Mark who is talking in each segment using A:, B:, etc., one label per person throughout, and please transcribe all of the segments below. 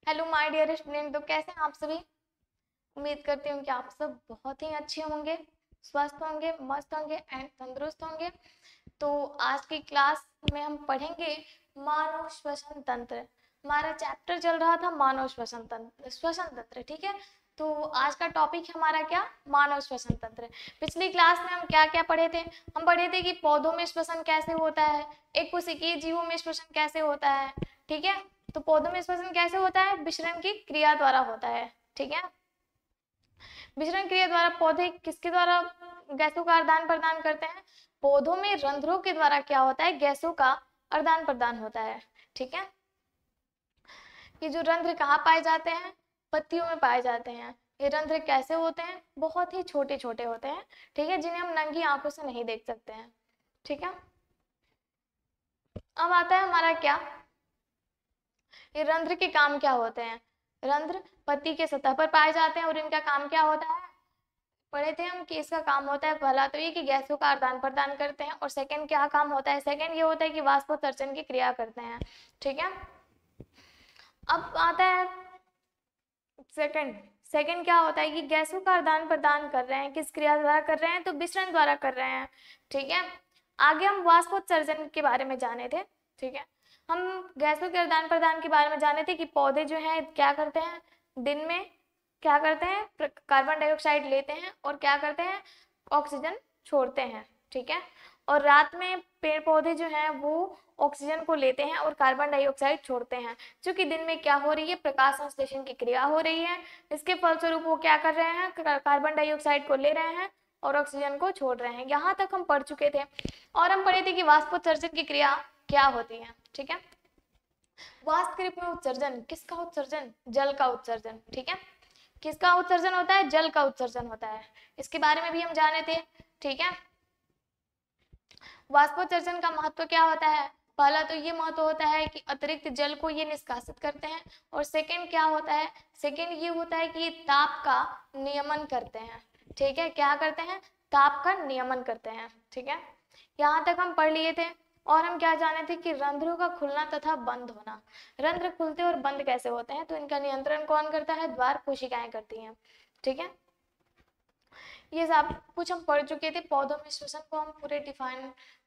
A: Hello my dear student, तो कैसे हैं आप सभी। उम्मीद करती हूँ कि आप सब बहुत ही अच्छे होंगे, स्वस्थ होंगे, मस्त होंगे एंड तंदुरुस्त होंगे। तो आज की क्लास में हम पढ़ेंगे मानव श्वसन तंत्र। हमारा चैप्टर चल रहा था मानव श्वसन तंत्र, ठीक है। तो आज का टॉपिक है हमारा क्या, मानव श्वसन तंत्र। पिछली क्लास में हम क्या क्या पढ़े थे। हम पढ़े थे कि पौधों में श्वसन कैसे होता है, एक कोशिकीय जीवों में श्वसन कैसे होता है, ठीक है। तो पौधों में श्वसन कैसे होता है, विसरण की क्रिया द्वारा होता है, ठीक है। विसरण क्रिया द्वारा पौधे किसके द्वारा गैसों का आदान प्रदान करते हैं, पौधों में रंध्रों के द्वारा क्या होता है, गैसों का आदान प्रदान होता है, ठीक है। ये जो रंध्र कहाँ पाए जाते हैं, पत्तियों में पाए जाते हैं। ये रंध्र कैसे होते हैं, बहुत ही छोटे छोटे होते हैं, ठीक है, जिन्हें हम नंगी आंखों से नहीं देख सकते हैं, ठीक है। अब आता है हमारा क्या, ये रंध्र के काम क्या होते हैं। रंध्र पत्ती के सतह पर पाए जाते हैं और इनका काम क्या होता है, पढ़े थे हम कि इसका काम होता है पहला तो ये कि गैसों का आदान प्रदान करते हैं, और सेकंड क्या काम होता है, सेकंड ये होता है कि वाष्पोत्सर्जन की क्रिया करते हैं, ठीक है। अब आता है सेकंड। सेकंड क्या होता है कि गैसों का आदान प्रदान कर रहे हैं, किस क्रिया द्वारा कर रहे हैं, तो विसरण द्वारा कर रहे हैं, ठीक है। आगे हम वाष्पोत्सर्जन के बारे में जाने थे, ठीक है। हम गैसों के आदान प्रदान के बारे में जाने थे कि पौधे जो हैं क्या करते हैं, दिन में क्या करते हैं, कार्बन डाइऑक्साइड लेते हैं और क्या करते हैं, ऑक्सीजन छोड़ते हैं, ठीक है। और रात में पेड़ पौधे जो हैं वो ऑक्सीजन को लेते हैं और कार्बन डाइऑक्साइड छोड़ते हैं। क्योंकि दिन में क्या हो रही है, प्रकाश संश्लेषण की क्रिया हो रही है, इसके फलस्वरूप वो क्या कर रहे हैं, कार्बन डाइऑक्साइड को ले रहे हैं और ऑक्सीजन को छोड़ रहे हैं। यहाँ तक हम पढ़ चुके थे। और हम पढ़े थे कि वाष्पोत्सर्जन की क्रिया क्या होती है, ठीक है। वाष्प में उत्सर्जन, किसका उत्सर्जन, जल का उत्सर्जन, ठीक है। किसका उत्सर्जन होता है, जल का उत्सर्जन होता है, इसके बारे में भी हम जाने थे, ठीक है। वाष्पोत्सर्जन का महत्व क्या होता है, पहला तो ये महत्व होता है कि अतिरिक्त जल को ये निष्कासित करते हैं, और सेकंड क्या होता है, सेकंड ये होता है कि ये ताप का नियमन करते हैं, ठीक है। क्या करते हैं, ताप का नियमन करते हैं, ठीक है। यहाँ तक हम पढ़ लिए थे। और हम क्या जाने थे कि रंध्रों का खुलना तथा बंद होना। रंध्र खुलते और बंद कैसे होते हैं, तो इनका नियंत्रण कौन करता है, द्वार कोशिकाएं करती हैं, ठीक है। ये सब कुछ हम पढ़ चुके थे। पौधों में श्वसन को हम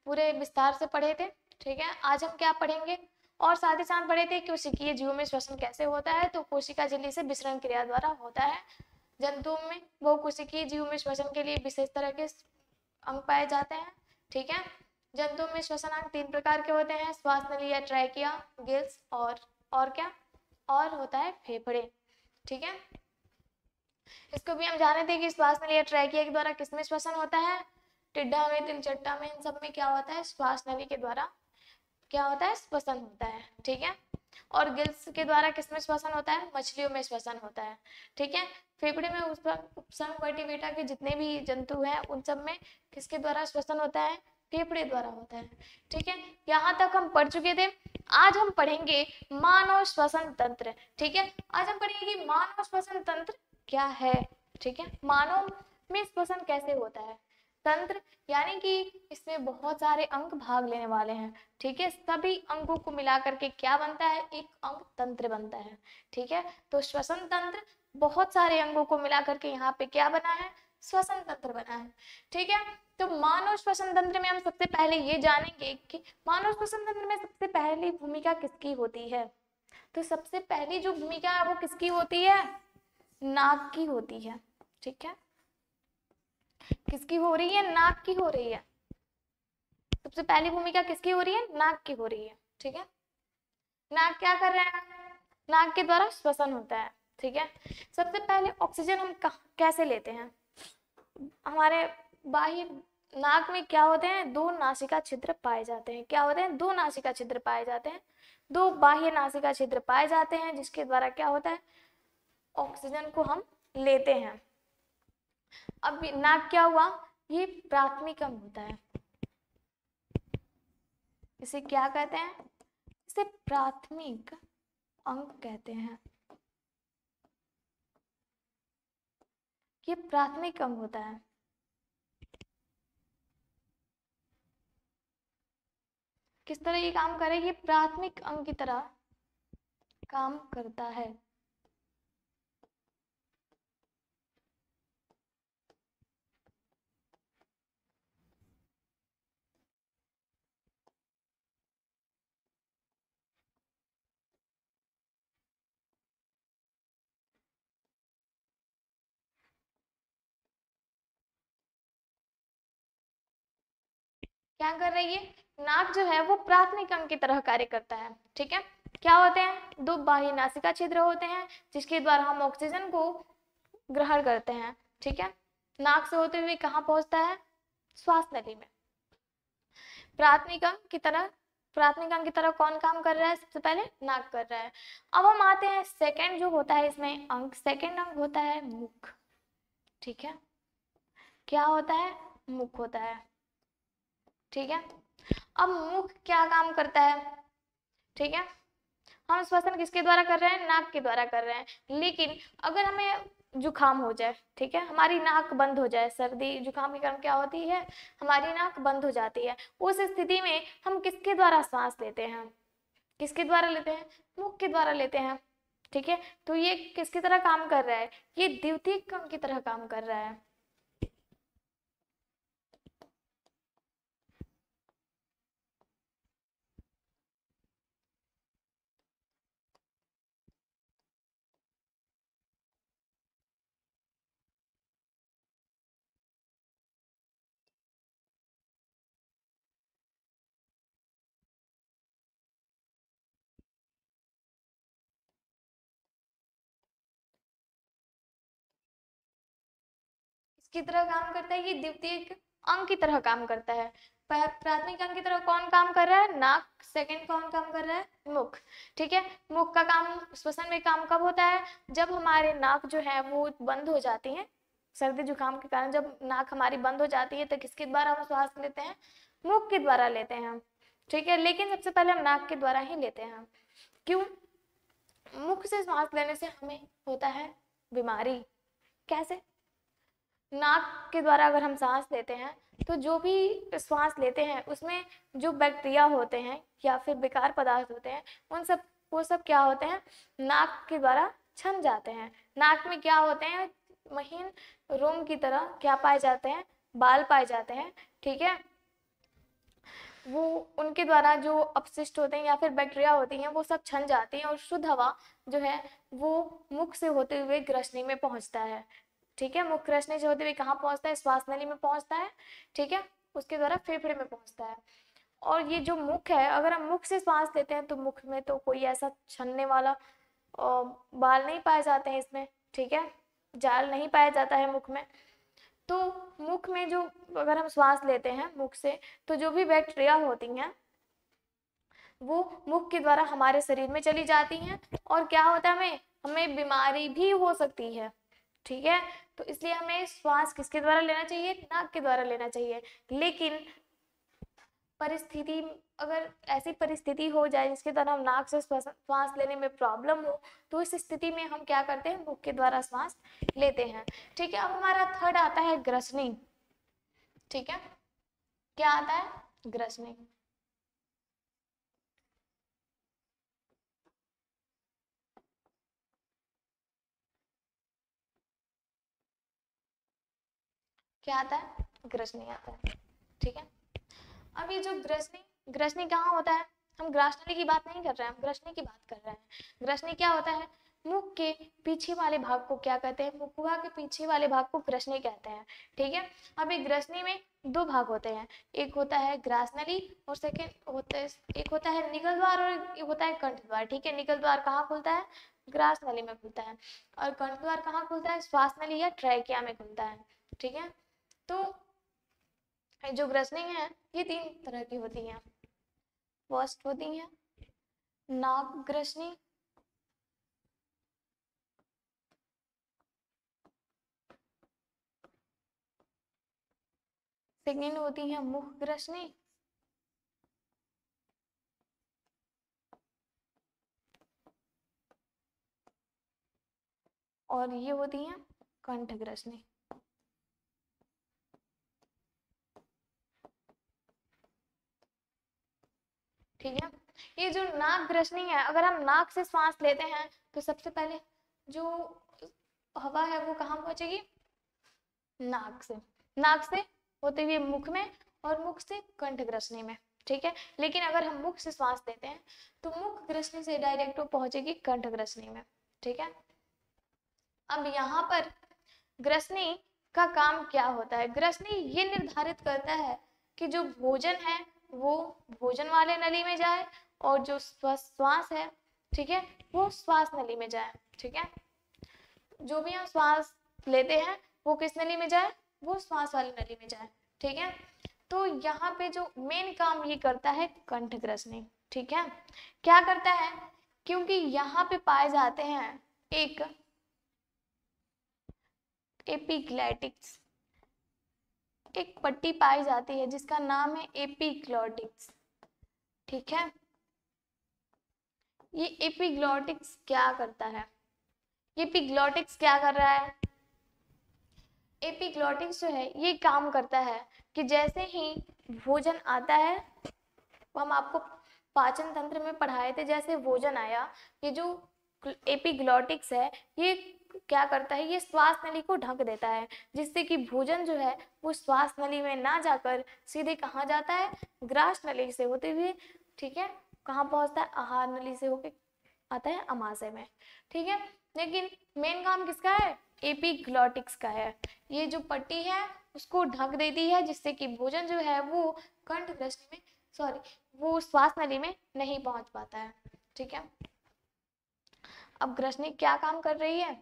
A: पूरे विस्तार से पढ़े थे, ठीक है। आज हम क्या पढ़ेंगे, और साथ ही साथ पढ़े थे कोशिकीय जीवों में श्वसन कैसे होता है, तो कोशिका झिल्ली से विसरण क्रिया द्वारा होता है। जंतुओं में बहुकोशिकीय जीवों में श्वसन के लिए विशेष तरह के अंग पाए जाते हैं, ठीक है। जंतुओं में श्वसन अंग 3 प्रकार के होते हैं, श्वास नली या ट्रैकिया, गिल्स और क्या, और होता है फेफड़े, ठीक है। इसको भी हम जाने थे कि श्वास नली या ट्रैकिया के द्वारा किसमें श्वसन होता है, टिड्डा में, तिलचट्टा में, इन सब में क्या होता है, श्वास नली के द्वारा क्या होता है, श्वसन होता है, ठीक है। और गिल्स के द्वारा किसमें श्वसन होता है, मछलियों में श्वसन होता है, ठीक है। फेफड़े में उपसर्ग वर्टिब्रेटा के जितने भी जंतु हैं उन सब में किसके द्वारा श्वसन होता है, फेफड़े द्वारा होता है, ठीक है। यहाँ तक हम पढ़ चुके थे। आज हम पढ़ेंगे मानव श्वसन तंत्र, ठीक है। आज हम पढ़ेंगे कि मानव श्वसन तंत्र क्या है, ठीक है। मानव में श्वसन कैसे होता है, तंत्र यानी कि इसमें बहुत सारे अंग भाग लेने वाले हैं, ठीक है। सभी अंगों को मिला करके क्या बनता है, एक अंग तंत्र बनता है, ठीक है। तो श्वसन तंत्र बहुत सारे अंगों को मिला करके यहाँ पे क्या बना है, श्वसन तंत्र बना है, ठीक है। तो मानव श्वसन तंत्र में हम सबसे पहले ये जानेंगे कि मानव श्वसन तंत्र में सबसे पहली भूमिका किसकी होती है। तो सबसे पहली जो भूमिका है वो किसकी होती है, नाक की होती है, ठीक है। किसकी हो रही है, नाक की हो रही है। सबसे पहली भूमिका किसकी हो रही है, नाक की हो रही है, ठीक है। नाक क्या कर रहे हैं, नाक के द्वारा श्वसन होता है, ठीक है। सबसे पहले ऑक्सीजन हम कैसे लेते हैं, हमारे बाह्य नाक में क्या होते हैं, 2 नासिका छिद्र पाए जाते हैं। क्या होते हैं, 2 नासिका छिद्र पाए जाते हैं, 2 बाह्य नासिका छिद्र पाए जाते हैं, जिसके द्वारा क्या होता है, ऑक्सीजन को हम लेते हैं। अब नाक क्या हुआ, ये प्राथमिक अंग होता है, इसे क्या कहते हैं, इसे प्राथमिक अंग कहते हैं। ये प्राथमिक अंग होता है। किस तरह ये काम करेगी, प्राथमिक अंग की तरह काम करता है, क्या कर रही है, नाक जो है वो प्राथमिक अंग की तरह कार्य करता है। ठीक है, क्या होते हैं, दो बाह्य नासिका छिद्र होते हैं जिसके द्वारा हम ऑक्सीजन को ग्रहण करते हैं। ठीक है, नाक से होते हुए कहाँ पहुंचता है, श्वास नली में। प्राथमिक अंग की तरह कौन काम कर रहा है, सबसे पहले नाक कर रहा है। अब हम आते हैं सेकंड जो होता है इसमें अंग, सेकंड अंग होता है मुख। ठीक है, क्या होता है, मुख होता है। ठीक है, अब मुख क्या काम करता है, ठीक है, हम श्वसन किसके द्वारा कर रहे हैं, नाक के द्वारा कर रहे हैं। लेकिन अगर हमें जुकाम हो जाए, ठीक है, हमारी नाक बंद हो जाए, सर्दी जुकाम के कारण क्या होती है, हमारी नाक बंद हो जाती है, उस स्थिति में हम किसके द्वारा सांस लेते हैं, किसके द्वारा लेते हैं, मुख के द्वारा लेते हैं। ठीक है, तो ये किसकी तरह काम कर रहा है, ये द्वितीयक अंग की तरह काम कर रहा है। किसकी तरह काम करता है, ये द्वितीयक अंग की तरह काम करता है। प्राथमिक अंग की तरह कौन काम कर रहा है, नाक, सेकंड कौन काम कर रहा है, मुख। ठीक है, मुख का काम, श्वसन में काम कब होता है, जब हमारे नाक जो है वो बंद हो जाती है, सर्दी जुकाम के कारण जब नाक हमारी बंद हो जाती है तो किसके द्वारा हम श्वास लेते हैं, मुख के द्वारा लेते हैं। ठीक है, लेकिन सबसे पहले हम नाक के द्वारा ही लेते हैं। क्यों, मुख से श्वास लेने से हमें होता है बीमारी। कैसे, नाक के द्वारा अगर हम सांस लेते हैं तो जो भी श्वास लेते हैं उसमें जो बैक्टीरिया होते हैं या फिर बेकार पदार्थ होते हैं, वो सब क्या होते हैं, नाक के द्वारा छन जाते हैं। नाक में क्या होते हैं, महीन रोम की तरह क्या पाए जाते हैं, बाल पाए जाते हैं। ठीक है, वो उनके द्वारा जो अपशिष्ट होते हैं या फिर बैक्टीरिया होती हैं वो सब छन जाती हैं और शुद्ध हवा जो है वो मुख से होते हुए ग्रसनी में पहुंचता है। ठीक है, मुख ग्रसनी से होते हुए कहाँ पहुंचता है, श्वास नली में पहुंचता है। ठीक है, उसके द्वारा फेफड़े में पहुंचता है। और ये जो मुख है, अगर हम मुख से श्वास लेते हैं तो मुख में तो कोई ऐसा छनने वाला बाल नहीं पाए जाते हैं इसमें। ठीक है, जाल नहीं पाया जाता है मुख में। तो मुख में जो, अगर हम श्वास लेते हैं मुख से, तो जो भी बैक्टीरिया होती हैं वो मुख के द्वारा हमारे शरीर में चली जाती हैं और क्या होता है, हमें बीमारी भी हो सकती है। ठीक है, तो इसलिए हमें श्वास किसके द्वारा लेना चाहिए, नाक के द्वारा लेना चाहिए। लेकिन परिस्थिति, अगर ऐसी परिस्थिति हो जाए जिसके द्वारा हम नाक से श्वास लेने में प्रॉब्लम हो, तो इस स्थिति में हम क्या करते हैं, मुख के द्वारा श्वास लेते हैं। ठीक है, अब हमारा थर्ड आता है ग्रसनी। ठीक है, क्या आता है, ग्रसनी। क्या आता है, ग्रसनी आता है। ठीक है, अब ये जो ग्रसनी कहाँ होता है, हम ग्रासनली की बात नहीं कर रहे हैं, हम ग्रसनी की बात कर रहे हैं। ग्रसनी क्या होता है, मुख के पीछे वाले भाग को क्या कहते हैं, मुखुआ के पीछे वाले भाग को ग्रसनी कहते हैं। ठीक है, अब एक ग्रसनी में दो भाग होते हैं, एक होता है ग्रासनली और एक होता है निकल द्वार और एक होता है कंठ द्वार। ठीक है, निकल द्वार कहाँ खुलता है, ग्रासनली में खुलता है, और कंठ द्वार कहाँ खुलता है, श्वास नली या ट्रैकिया में खुलता है। ठीक है, तो जो ग्रसनी है ये तीन तरह की होती हैं। फर्स्ट होती है नाक ग्रसनी, सेकेंड होती है मुख ग्रसनी, और ये होती है कंठ ग्रसनी। ठीक है, ये जो नाक ग्रसनी है, अगर हम नाक से सांस लेते हैं तो सबसे पहले जो हवा है वो कहाँ पहुंचेगी, नाक से होते हुए मुख में और मुख से कंठ ग्रसनी में। ठीक है, लेकिन अगर हम मुख से श्वास लेते हैं तो मुख ग्रसनी से डायरेक्ट वो पहुंचेगी कंठ ग्रसनी में। ठीक है, अब यहाँ पर ग्रसनी का काम क्या होता है, ग्रसनी ये निर्धारित करता है कि जो भोजन है वो भोजन वाले नली में जाए और जो श्वास है, ठीक है, वो श्वास नली में जाए। ठीक है, जो भी हम श्वास लेते हैं वो किस नली में जाए, वो श्वास वाली नली में जाए। ठीक है, तो यहाँ पे जो मेन काम ये करता है कंठग्रसनी। ठीक है, क्या करता है, क्योंकि यहाँ पे पाए जाते हैं एक एपिग्लैटिक्स, एक पट्टी पाई जाती है जिसका नाम है एपिग्लॉटिक्स। ठीक है, ये एपिग्लॉटिक्स क्या करता है, ये एपिग्लॉटिक्स क्या कर रहा है, एपिग्लॉटिक्स जो है ये काम करता है कि जैसे ही भोजन आता है, हम आपको पाचन तंत्र में पढ़ाए थे, जैसे भोजन आया, ये जो एपिग्लॉटिक्स है ये क्या करता है, ये श्वास नली को ढक देता है, जिससे कि भोजन जो है वो श्वास नली में ना जाकर सीधे कहाँ जाता है, ग्रास नली से होते हुए, ठीक है, कहाँ पहुंचता है, आहार नली से होके आता है अमाशय में। ठीक है, लेकिन मेन काम किसका है, एपिग्लॉटिक्स का है। ये जो पट्टी है उसको ढक देती है, जिससे कि भोजन जो है वो कंठग्रसनी में, सॉरी, वो श्वास नली में नहीं पहुंच पाता है। ठीक है, अब ग्रसनी क्या काम कर रही है,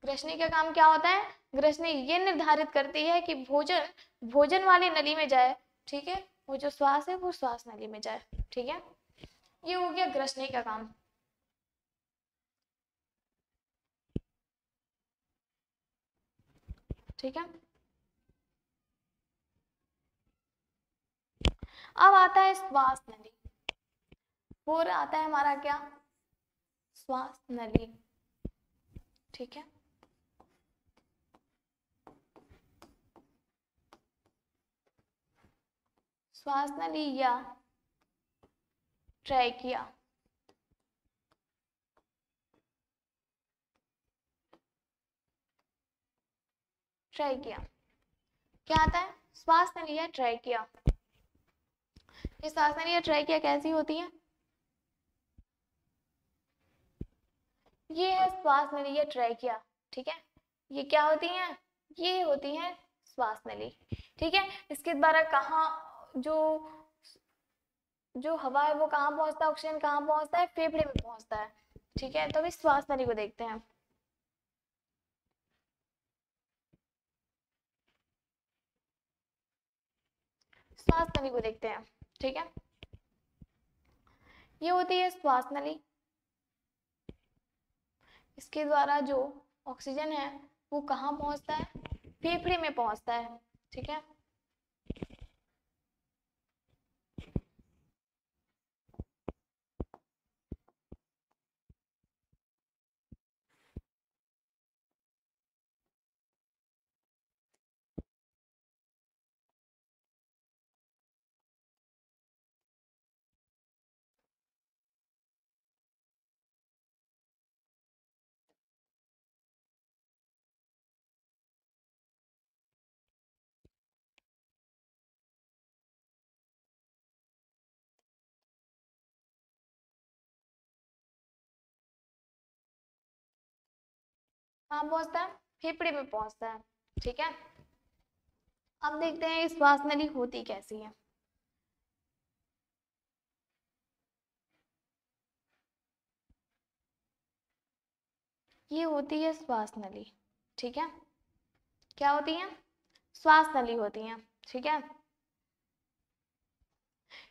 A: ग्रसनी का काम क्या होता है, ग्रसनी ये निर्धारित करती है कि भोजन भोजन वाली नली में जाए। ठीक है, वो जो श्वास है वो श्वास नली में जाए। ठीक है, ये हो गया ग्रसनी का काम। ठीक है, अब आता है श्वास नली, और आता है हमारा क्या, श्वास नली। ठीक है, श्वास नली या ट्रैकिया। ट्रैकिया क्या आता है, श्वास नली या ट्रैकिया। ये श्वास नली या ट्रैकिया कैसी होती है, ये है श्वास नली या ट्रैकिया। ठीक है, ये क्या होती हैं, ये होती हैं श्वास नली। ठीक है, इसके द्वारा कहाँ जो जो हवा है वो कहाँ पहुंचता है, ऑक्सीजन कहाँ पहुंचता है, फेफड़े में पहुंचता है। ठीक है, तो अभी श्वास नली को देखते हैं। श्वास नली को देखते हैं। ठीक है, ये होती है श्वास नली, इसके द्वारा जो ऑक्सीजन है वो कहाँ पहुंचता है, फेफड़े में पहुंचता है। ठीक है, कहाँ पहुंचता है, फेफड़े में पहुंचता है। ठीक है, अब देखते हैं श्वास नली होती कैसी है। ये होती है श्वास नली। ठीक है, क्या होती है, श्वास नली होती है। ठीक है,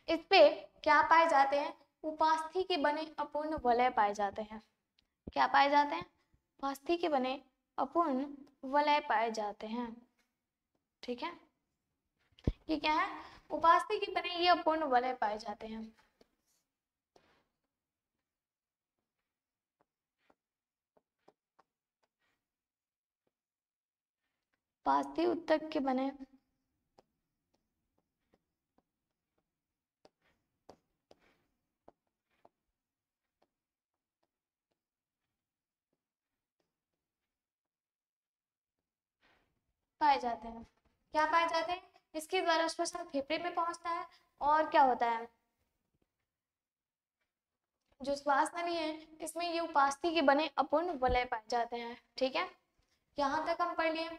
A: इस पे क्या पाए जाते हैं, उपास्थि के बने अपूर्ण वलय पाए जाते हैं। क्या पाए जाते हैं, उपास्थि के बने अपूर्ण वलय पाए जाते हैं। ठीक है, ये क्या है, उपास्थि के बने ये अपूर्ण वलय पाए जाते हैं। उपास्थि उत्तक के बने पाए जाते हैं। क्या पाए जाते हैं, इसके द्वारा श्वसन फेफड़े में पहुंचता है, और क्या होता है, जो श्वास नली है इसमें ये उपास्थि के बने अपूर्ण वलय पाए जाते हैं। ठीक है, यहाँ तक हम पढ़ लिए।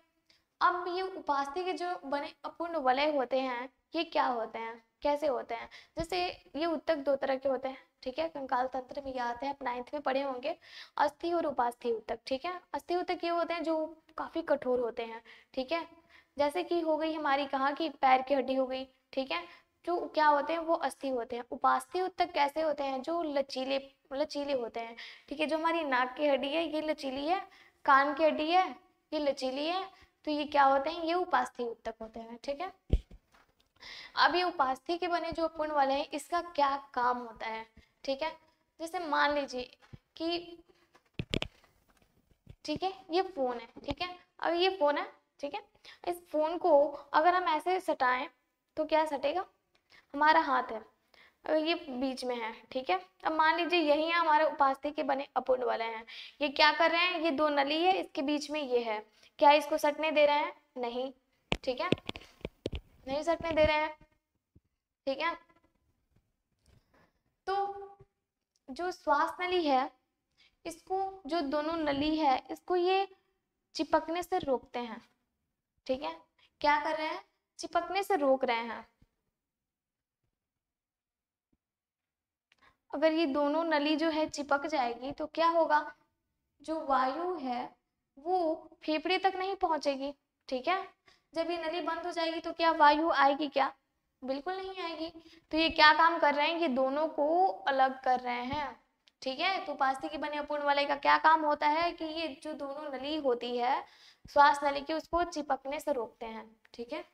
A: अब ये उपास्थि के जो बने अपूर्ण वलय होते हैं ये क्या होते हैं, कैसे होते हैं? जैसे ये उत्तक दो तरह के होते हैं, ठीक है, कंकाल तंत्र में ये आते हैं, आप 9th में पढ़े होंगे, अस्थि और उपास्थि उत्तक, ठीक है। अस्थि उत्तक ये होते हैं जो काफी कठोर होते हैं, ठीक है, जैसे कि हो गई हमारी कहाँ की पैर की हड्डी हो गई, ठीक है, जो क्या होते हैं वो अस्थि होते हैं। उपास्थि उत्तक कैसे होते हैं? जो लचीले लचीले होते हैं, ठीक है, जो हमारी नाक की हड्डी है ये लचीली है, कान की हड्डी है ये लचीली है, तो ये क्या होते हैं? ये उपास्थि उत्तक होते हैं, ठीक है। अब ये उपास्थि के बने जो अपूर्ण वाले हैं इसका क्या काम होता है, ठीक है। जैसे मान लीजिए कि, ठीक है, ये फोन है, ठीक है, अब ये फोन है, ठीक है, इस फोन को अगर हम ऐसे सटाएं तो क्या सटेगा? हमारा हाथ है, अब ये बीच में है, ठीक है। अब मान लीजिए यही हमारे उपास्थि के बने अपूर्ण वाले हैं, ये क्या कर रहे हैं? ये दो नली है, इसके बीच में ये है, क्या इसको सटने दे रहे हैं? नहीं, ठीक है, नहीं सटने दे रहे हैं, ठीक है। तो जो श्वास नली है इसको, जो दोनों नली है इसको ये चिपकने से रोकते हैं, ठीक है, क्या कर रहे हैं? चिपकने से रोक रहे हैं। अगर ये दोनों नली जो है चिपक जाएगी तो क्या होगा? जो वायु है वो फेफड़े तक नहीं पहुंचेगी, ठीक है। जब ये नली बंद हो जाएगी तो क्या वायु आएगी? क्या, बिल्कुल नहीं आएगी। तो ये क्या काम कर रहे हैं? ये दोनों को अलग कर रहे हैं, ठीक है। तो उपास्थि के बने अपूर्ण वाले का क्या काम होता है कि ये जो दोनों नली होती है श्वास नली की उसको चिपकने से रोकते हैं, ठीक है।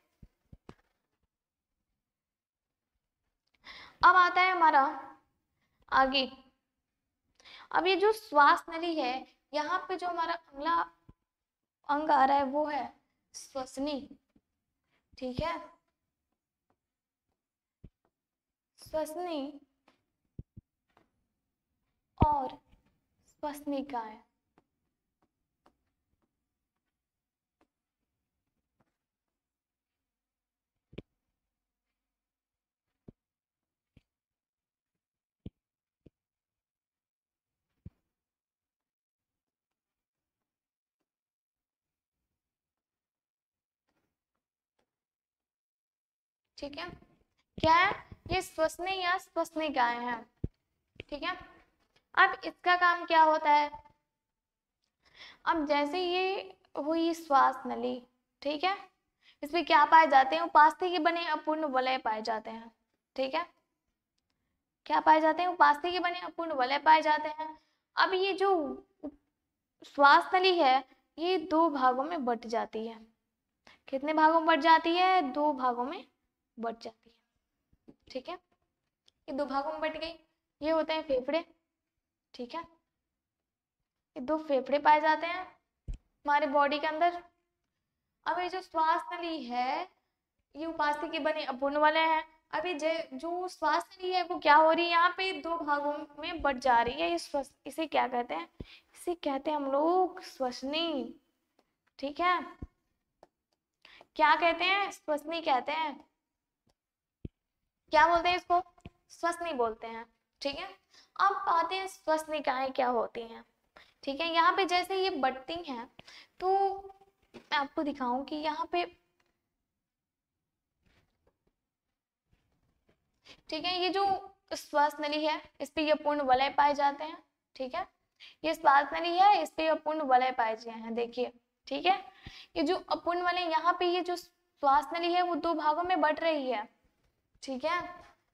A: अब आता है हमारा आगे, अब ये जो श्वास नली है यहाँ पे जो हमारा अगला अंग आ रहा है वो है श्वसनी, ठीक है, श्वसनी और श्वसनिकाएं। ठीक है, क्या है? ये श्वसनी या श्वसनिकाएं हैं, ठीक है। अब इसका काम क्या होता है? अब जैसे ये हुई श्वास नली, ठीक है, इसमें क्या पाए जाते हैं? उपास्थि के बने अपूर्ण वलय पाए जाते हैं, ठीक है, क्या पाए जाते हैं? उपास्थि के बने अपूर्ण वलय पाए जाते हैं। अब ये जो श्वास नली है ये दो भागों में बट जाती है। कितने भागों में बट जाती है? दो भागों में बट जाती है, ठीक है, ये दो भागों में बट गई। ये होते हैं फेफड़े, ठीक है, ये दो फेफड़े पाए जाते हैं हमारे बॉडी के अंदर। अब ये जो श्वास नली है ये उपास्थि के बने अपूर्ण वाले हैं। अभी जो श्वास नली है वो क्या हो रही है? यहाँ पे दो भागों में बट जा रही है। इसे क्या कहते हैं? इसे कहते हैं हम लोग श्वसनी, ठीक है, क्या कहते हैं? श्वसनी कहते हैं। क्या बोलते हैं इसको? श्वसनी बोलते हैं, ठीक है। अब आते हैं श्वसनिकाएं क्या होती हैं, ठीक है। यहाँ पे जैसे ये बटती हैं तो मैं आपको दिखाऊं कि यहाँ पे, ठीक है, ये जो श्वास नली है इस पे ये पूर्ण वलय पाए जाते हैं, ठीक है, ये श्वास नली है इस पे अपूर्ण वलय पाए जाते हैं, देखिए, ठीक है। ये जो अपूर्ण वलय यहाँ पे ये जो श्वास नली है वो दो भागों में बट रही है, ठीक है,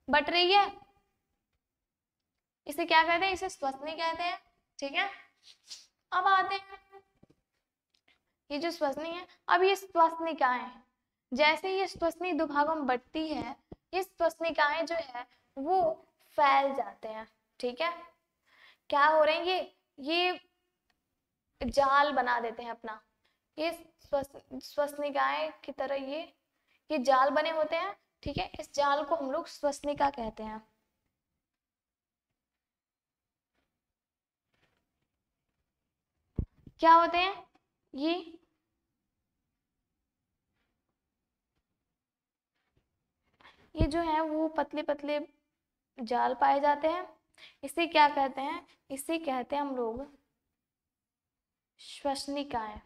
A: बट रही है। इसे क्या कहते हैं? इसे श्वसनी कहते हैं, ठीक है। अब आते हैं ये जो श्वसनी है, अब ये श्वसनिकाएं, जैसे ये श्वसनी दो भागों में बटती है ये श्वसनिकाएं जो है वो फैल जाते हैं, ठीक है। क्या हो रहे हैं? ये जाल बना देते हैं अपना, ये श्वसनिकाएं की तरह ये जाल बने होते हैं, ठीक है। इस जाल को हम लोग श्वसनिका कहते हैं। क्या होते हैं ये जो है वो पतले पतले जाल पाए जाते हैं। इसे क्या कहते हैं? इसे कहते हैं हम लोग श्वसनिकाएं,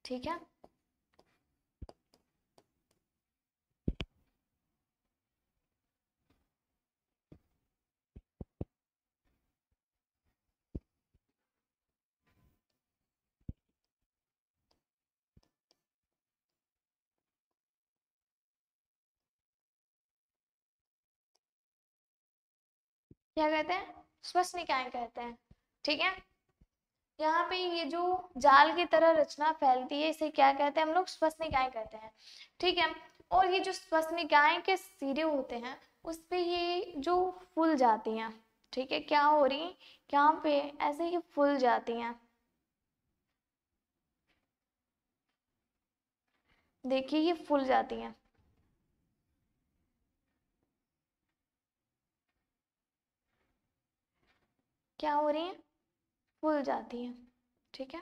A: ठीक है। क्या कहते हैं, श्वसनिकाएं कहते हैं। ठीक है, यहाँ पे ये जो जाल की तरह रचना फैलती है इसे क्या कहते हैं हम लोग, श्वसनिकाएं कहते हैं। ठीक है, और ये जो श्वसनिकाएं के सिरे होते हैं उस पे ये जो फूल जाती हैं, ठीक है, क्या हो रही, यहाँ पे ऐसे ही फूल जाती हैं। देखिए ये फूल जाती हैं, क्या हो रही हैं, फूल जाती हैं। ठीक है,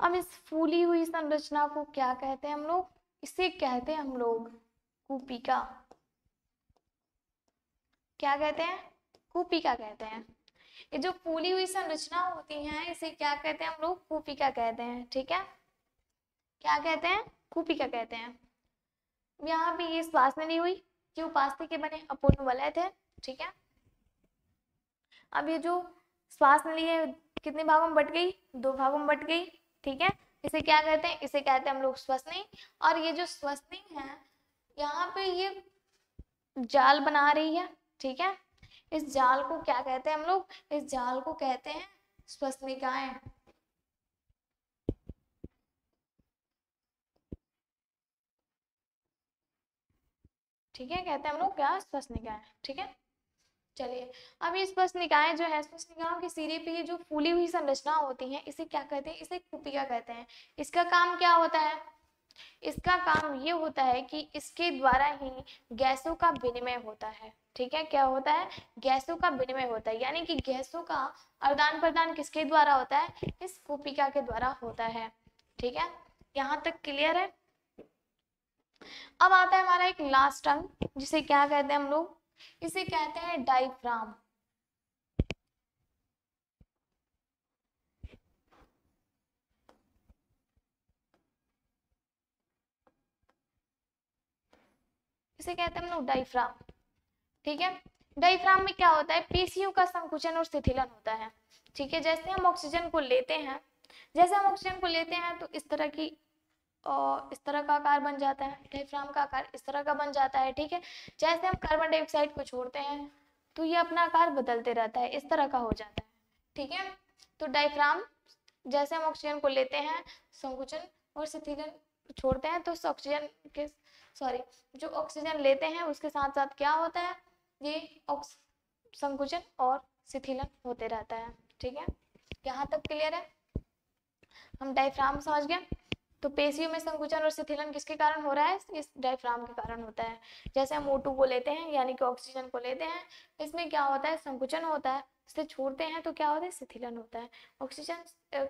A: अब इस फूली हुई संरचना को क्या कहते हैं हम लोग, इसे कहते हैं हम लोग कूपिका। क्या कहते हैं, कूपिका कहते हैं। ये जो फूली हुई संरचना होती है इसे क्या कहते हैं हम लोग, कूपिका कहते हैं। ठीक है, क्या कहते हैं, कूपिका कहते हैं। यहाँ पे ये श्वास नली हुई, ये उपास्थि के बने अपूर्ण वलय थे। ठीक है, अब ये जो श्वास नली है कितने भागों में बट गई, 2 भागों में बट गई। ठीक है, इसे क्या कहते हैं, इसे कहते हैं हम लोग श्वसनी। और ये जो श्वसनी है यहाँ पे ये जाल बना रही है। ठीक है, इस जाल को क्या कहते हैं हम लोग, इस जाल को कहते हैं श्वसनिकाएं। ठीक है, कहते हैं हम लोग क्या, श्वसनिकाएं। ठीक है, चलिए अब ये श्वसनिकाएं जो है, श्वसनिकाओं के सिरे पे ये जो फूली हुई संरचना होती है इसे क्या कहते हैं, इसे कूपिका कहते हैं। इसका काम क्या होता है, इसका काम ये होता है कि इसके द्वारा ही गैसों का विनिमय होता है। ठीक है, क्या होता है, गैसों का विनिमय होता है, यानी कि गैसों का आदान प्रदान किसके द्वारा होता है, इस कूपिका के द्वारा होता है। ठीक है, यहाँ तक क्लियर है। अब आता है हमारा एक लास्ट अंग जिसे क्या कहते हैं हम लोग, इसे कहते हैं डायफ्राम। इसे कहते हैं हम लोग डायफ्राम। ठीक है, डायफ्राम में क्या होता है, पेशियों का संकुचन और शिथिलन होता है। ठीक है, जैसे हम ऑक्सीजन को लेते हैं, जैसे हम ऑक्सीजन को लेते हैं तो इस तरह की इस तरह का आकार बन जाता है, डायफ्राम का आकार इस तरह का बन जाता है। ठीक है, जैसे हम कार्बन डाइऑक्साइड को छोड़ते हैं तो ये अपना आकार बदलते रहता है, इस तरह का हो जाता है। ठीक है, तो डायफ्राम जैसे हम ऑक्सीजन को लेते हैं संकुचन और शिथिलन छोड़ते हैं तो ऑक्सीजन के जो ऑक्सीजन लेते हैं उसके साथ साथ क्या होता है, ये संकुचन और शिथिलन होते रहता है। ठीक है, यहाँ तक क्लियर है, हम डायफ्राम समझ गए। तो पेशियों में संकुचन और शिथिलन किसके कारण हो रहा है, इस डायफ्राम के कारण होता है। जैसे हम O2 को लेते हैं यानी कि ऑक्सीजन को लेते हैं, इसमें क्या होता है, संकुचन होता है, इसे छोड़ते हैं तो क्या होता है, शिथिलन होता है। ऑक्सीजन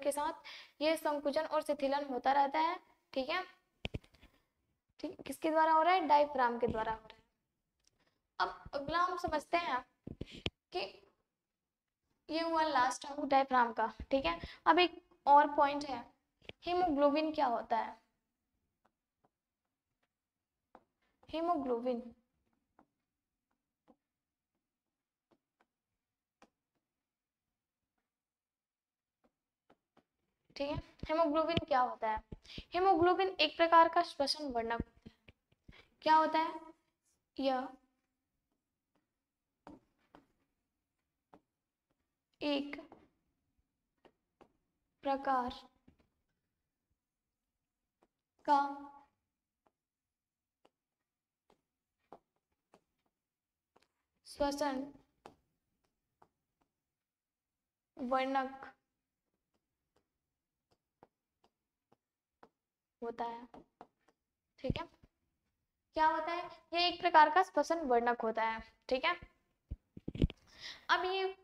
A: के साथ ये संकुचन और शिथिलन होता रहता है। ठीक है, ठीक, किसके द्वारा हो रहा है, डायफ्राम के द्वारा हो रहा है। अब अगला हम समझते हैं कि ये हुआ लास्ट डायफ्राम का। ठीक है, अब एक और पॉइंट है, हीमोग्लोबिन क्या होता है, हीमोग्लोबिन। ठीक है, हीमोग्लोबिन क्या होता है, हीमोग्लोबिन एक प्रकार का श्वसन वर्णक होता है। क्या होता है, यह एक प्रकार का श्वसन वर्णक होता है। ठीक है, क्या होता है, ये एक प्रकार का श्वसन वर्णक होता है। ठीक है, अब ये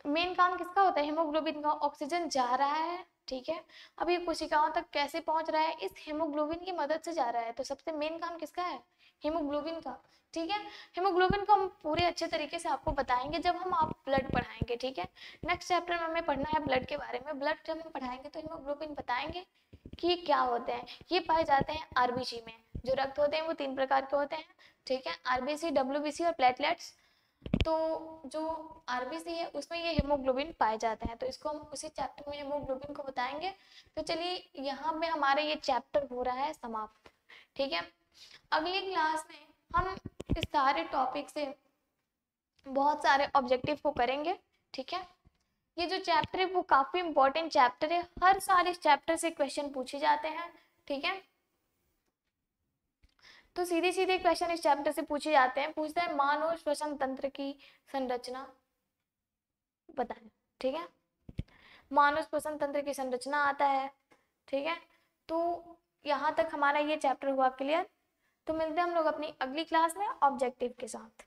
A: मेन काम किसका होता है, हीमोग्लोबिन का, ऑक्सीजन जा रहा है। ठीक है, अब ये कोशिकाओं तक कैसे पहुंच रहा है, इस हीमोग्लोबिन की मदद से जा रहा है। तो सबसे मेन काम किसका है, हीमोग्लोबिन का। ठीक है, हीमोग्लोबिन को हम पूरे अच्छे तरीके से आपको बताएंगे जब हम आप ब्लड पढ़ाएंगे। ठीक है, नेक्स्ट चैप्टर में हमें पढ़ना है ब्लड के बारे में। ब्लड जब हम पढ़ाएंगे तो हीमोग्लोबिन बताएंगे कि ये क्या होते हैं। ये पाए जाते हैं आरबीसी में, जो रक्त होते हैं वो 3 प्रकार के होते हैं। ठीक है, आरबीसी, डब्ल्यूबीसी और प्लेटलेट्स। तो जो आरबीसी है उसमें ये हीमोग्लोबिन पाए जाते हैं, तो इसको हम उसी चैप्टर में हीमोग्लोबिन को बताएंगे। तो चलिए यहाँ पे हमारे ये चैप्टर हो रहा है समाप्त। ठीक है, अगली क्लास में हम इस सारे टॉपिक से बहुत सारे ऑब्जेक्टिव को करेंगे। ठीक है, ये जो चैप्टर है वो काफी इंपॉर्टेंट चैप्टर है, हर साल इस चैप्टर से क्वेश्चन पूछे जाते हैं। ठीक है, तो सीधे सीधे क्वेश्चन इस चैप्टर से पूछे जाते हैं। पूछते हैं मानव श्वसन तंत्र की संरचना बताएं। ठीक है, मानव श्वसन तंत्र की संरचना आता है। ठीक है, तो यहाँ तक हमारा ये चैप्टर हुआ क्लियर। तो मिलते हैं हम लोग अपनी अगली क्लास में ऑब्जेक्टिव के साथ।